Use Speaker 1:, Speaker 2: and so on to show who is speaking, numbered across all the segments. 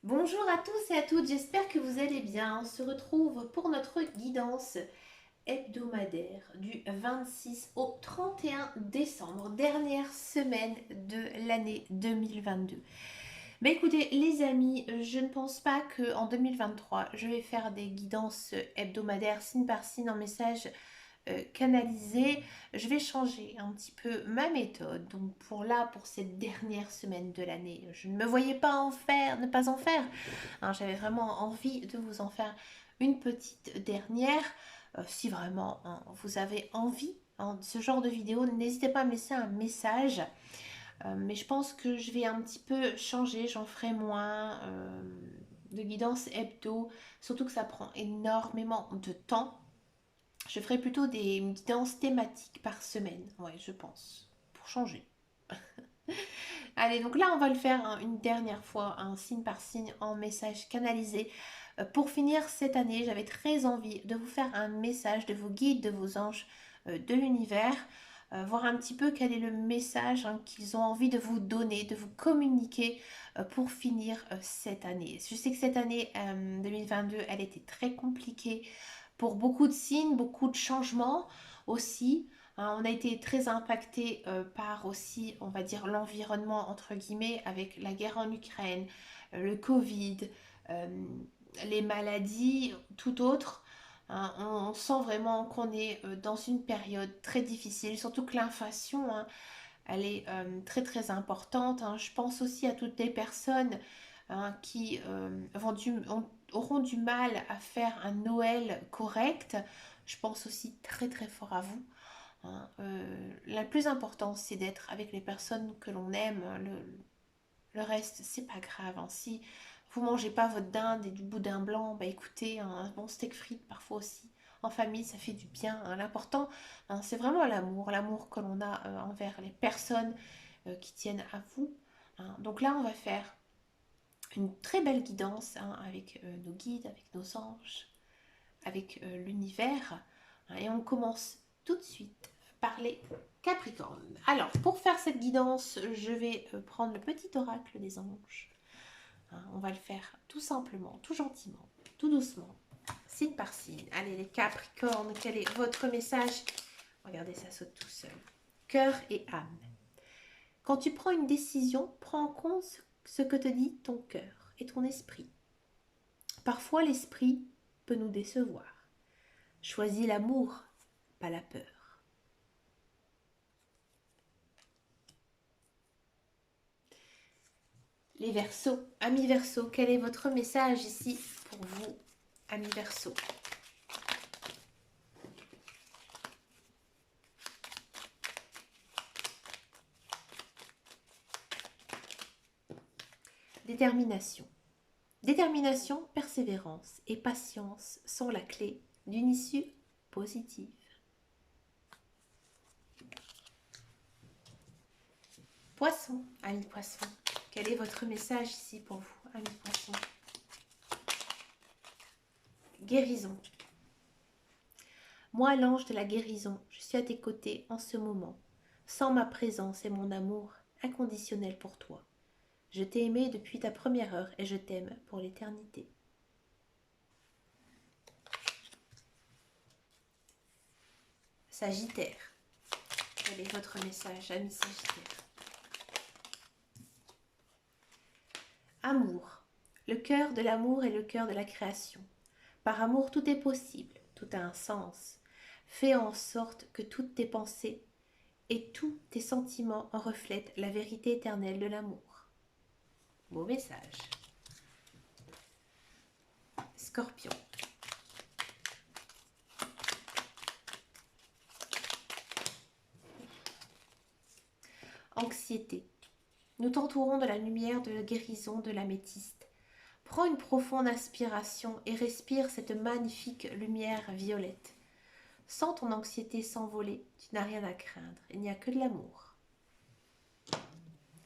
Speaker 1: Bonjour à tous et à toutes, j'espère que vous allez bien. On se retrouve pour notre guidance hebdomadaire du 26 au 31 décembre, dernière semaine de l'année 2022. Bah écoutez les amis, je ne pense pas qu'en 2023 je vais faire des guidances hebdomadaires signe par signe en message canalisé. Je vais changer un petit peu ma méthode. Donc pour cette dernière semaine de l'année, je ne me voyais pas en faire, ne pas en faire. Hein, j'avais vraiment envie de vous en faire une petite dernière. Si vraiment hein, vous avez envie hein, de ce genre de vidéo, n'hésitez pas à me laisser un message. Mais je pense que je vais un petit peu changer, j'en ferai moins de guidance hebdo, surtout que ça prend énormément de temps. Je ferai plutôt des guidances thématiques par semaine, ouais, je pense, pour changer. Allez, donc là, on va le faire hein, une dernière fois, un signe par signe en message canalisé. Pour finir cette année, j'avais très envie de vous faire un message de vos guides, de vos anges, de l'univers, voir un petit peu quel est le message hein, qu'ils ont envie de vous donner, de vous communiquer pour finir cette année. Je sais que cette année 2022, elle était très compliquée pour beaucoup de signes, beaucoup de changements aussi. Hein, on a été très impacté par aussi, on va dire, l'environnement, entre guillemets, avec la guerre en Ukraine, le Covid, euh, les maladies, tout autre. Hein, on sent vraiment qu'on est dans une période très difficile, surtout que l'inflation, hein, elle est très très importante. Hein. Je pense aussi à toutes les personnes hein, qui auront du mal à faire un Noël correct. Je pense aussi très très fort à vous. Hein. La plus importante, c'est d'être avec les personnes que l'on aime. Le reste, c'est pas grave. Hein. Si vous mangez pas votre dinde et du boudin blanc, bah écoutez, un bon steak frites parfois aussi. En famille, ça fait du bien. Hein. L'important, hein, c'est vraiment l'amour que l'on a envers les personnes qui tiennent à vous. Hein. Donc là, on va faire une très belle guidance hein, avec nos guides, avec nos anges, avec l'univers. Hein, et on commence tout de suite par les Capricornes. Alors, pour faire cette guidance, je vais prendre le petit oracle des anges. Hein, on va le faire tout simplement, tout gentiment, tout doucement, signe par signe. Allez, les Capricornes, quel est votre message? Regardez, ça saute tout seul. Cœur et âme. Quand tu prends une décision, prends en compte ce que te dit ton cœur et ton esprit. Parfois, l'esprit peut nous décevoir. Choisis l'amour, pas la peur. Les Verseaux, amis Verseaux, quel est votre message ici pour vous, amis Verseaux? Détermination. Détermination, persévérance et patience sont la clé d'une issue positive. Poisson, amis Poisson, quel est votre message ici pour vous, amis Poisson? Guérison. Moi, l'ange de la guérison, je suis à tes côtés en ce moment. Sans ma présence et mon amour inconditionnel pour toi. Je t'ai aimé depuis ta première heure et je t'aime pour l'éternité. Sagittaire. Quel est votre message, ami Sagittaire? Amour. Le cœur de l'amour est le cœur de la création. Par amour, tout est possible, tout a un sens. Fais en sorte que toutes tes pensées et tous tes sentiments reflètent la vérité éternelle de l'amour. Beau message. Scorpion. Anxiété. Nous t'entourons de la lumière de la guérison de l'améthyste. Prends une profonde inspiration et respire cette magnifique lumière violette. Sens ton anxiété s'envoler, tu n'as rien à craindre, il n'y a que de l'amour.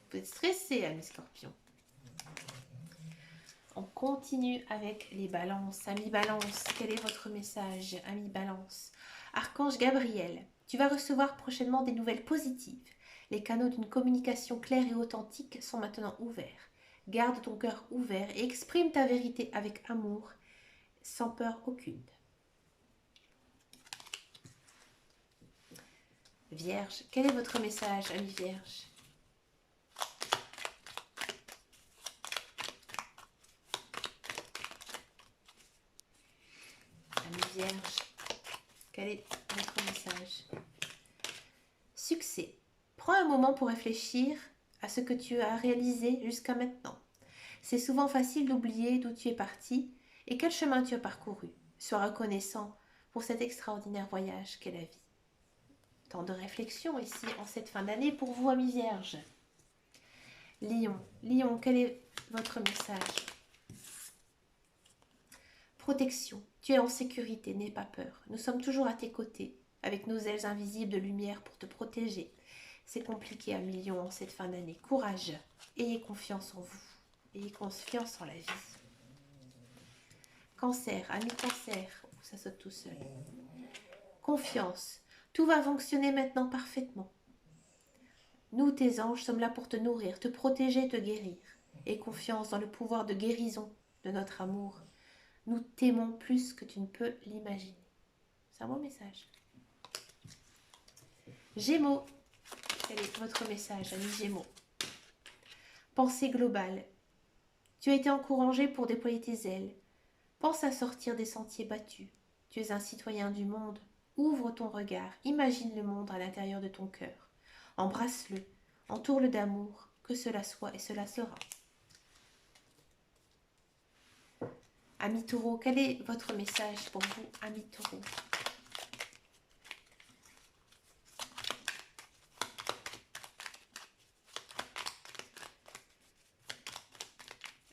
Speaker 1: Vous êtes stressé, amis scorpions. On continue avec les balances. Amis balance, quel est votre message, amis balance? Archange Gabriel, tu vas recevoir prochainement des nouvelles positives. Les canaux d'une communication claire et authentique sont maintenant ouverts. Garde ton cœur ouvert et exprime ta vérité avec amour, sans peur aucune. Vierge, quel est votre message, amis Vierge? Amis Vierge, quel est votre message? Succès. Prends un moment pour réfléchir à ce que tu as réalisé jusqu'à maintenant. C'est souvent facile d'oublier d'où tu es parti et quel chemin tu as parcouru. Sois reconnaissant pour cet extraordinaire voyage qu'est la vie. Temps de réflexion ici en cette fin d'année pour vous, amis Vierges. Lion, Lion, quel est votre message? Protection, tu es en sécurité, n'aie pas peur. Nous sommes toujours à tes côtés, avec nos ailes invisibles de lumière pour te protéger. C'est compliqué, amis Lions, en cette fin d'année. Courage, ayez confiance en vous, ayez confiance en la vie. Cancer, amis Cancer, ça saute tout seul. Confiance, tout va fonctionner maintenant parfaitement. Nous, tes anges, sommes là pour te nourrir, te protéger, te guérir. Aie confiance dans le pouvoir de guérison de notre amour. Nous t'aimons plus que tu ne peux l'imaginer. C'est un bon message. Gémeaux, quel est votre message, amis Gémeaux? Pensée globale. Tu as été encouragé pour déployer tes ailes. Pense à sortir des sentiers battus. Tu es un citoyen du monde. Ouvre ton regard. Imagine le monde à l'intérieur de ton cœur. Embrasse-le. Entoure-le d'amour. Que cela soit et cela sera. Amis Taureaux, quel est votre message pour vous, amis Taureaux?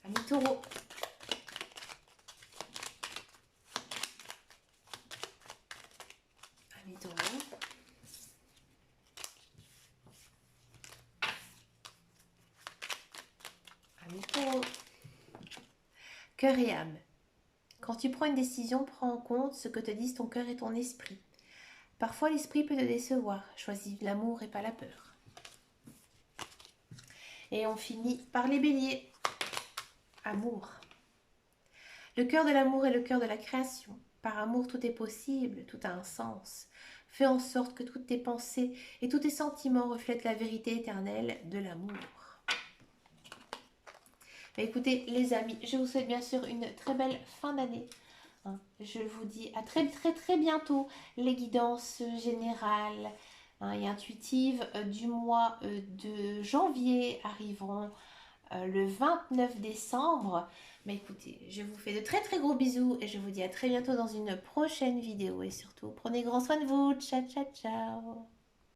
Speaker 1: Amis Taureaux. Amis Taureaux. Amis Taureaux. Cœur et âme. Quand tu prends une décision, prends en compte ce que te disent ton cœur et ton esprit. Parfois, l'esprit peut te décevoir. Choisis l'amour et pas la peur. Et on finit par les béliers. Amour. Le cœur de l'amour est le cœur de la création. Par amour, tout est possible, tout a un sens. Fais en sorte que toutes tes pensées et tous tes sentiments reflètent la vérité éternelle de l'amour. Écoutez, les amis, je vous souhaite bien sûr une très belle fin d'année. Je vous dis à très bientôt. Les guidances générales et intuitives du mois de janvier arriveront le 29 décembre. Mais écoutez, je vous fais de très gros bisous et je vous dis à très bientôt dans une prochaine vidéo. Et surtout, prenez grand soin de vous. Ciao, ciao, ciao.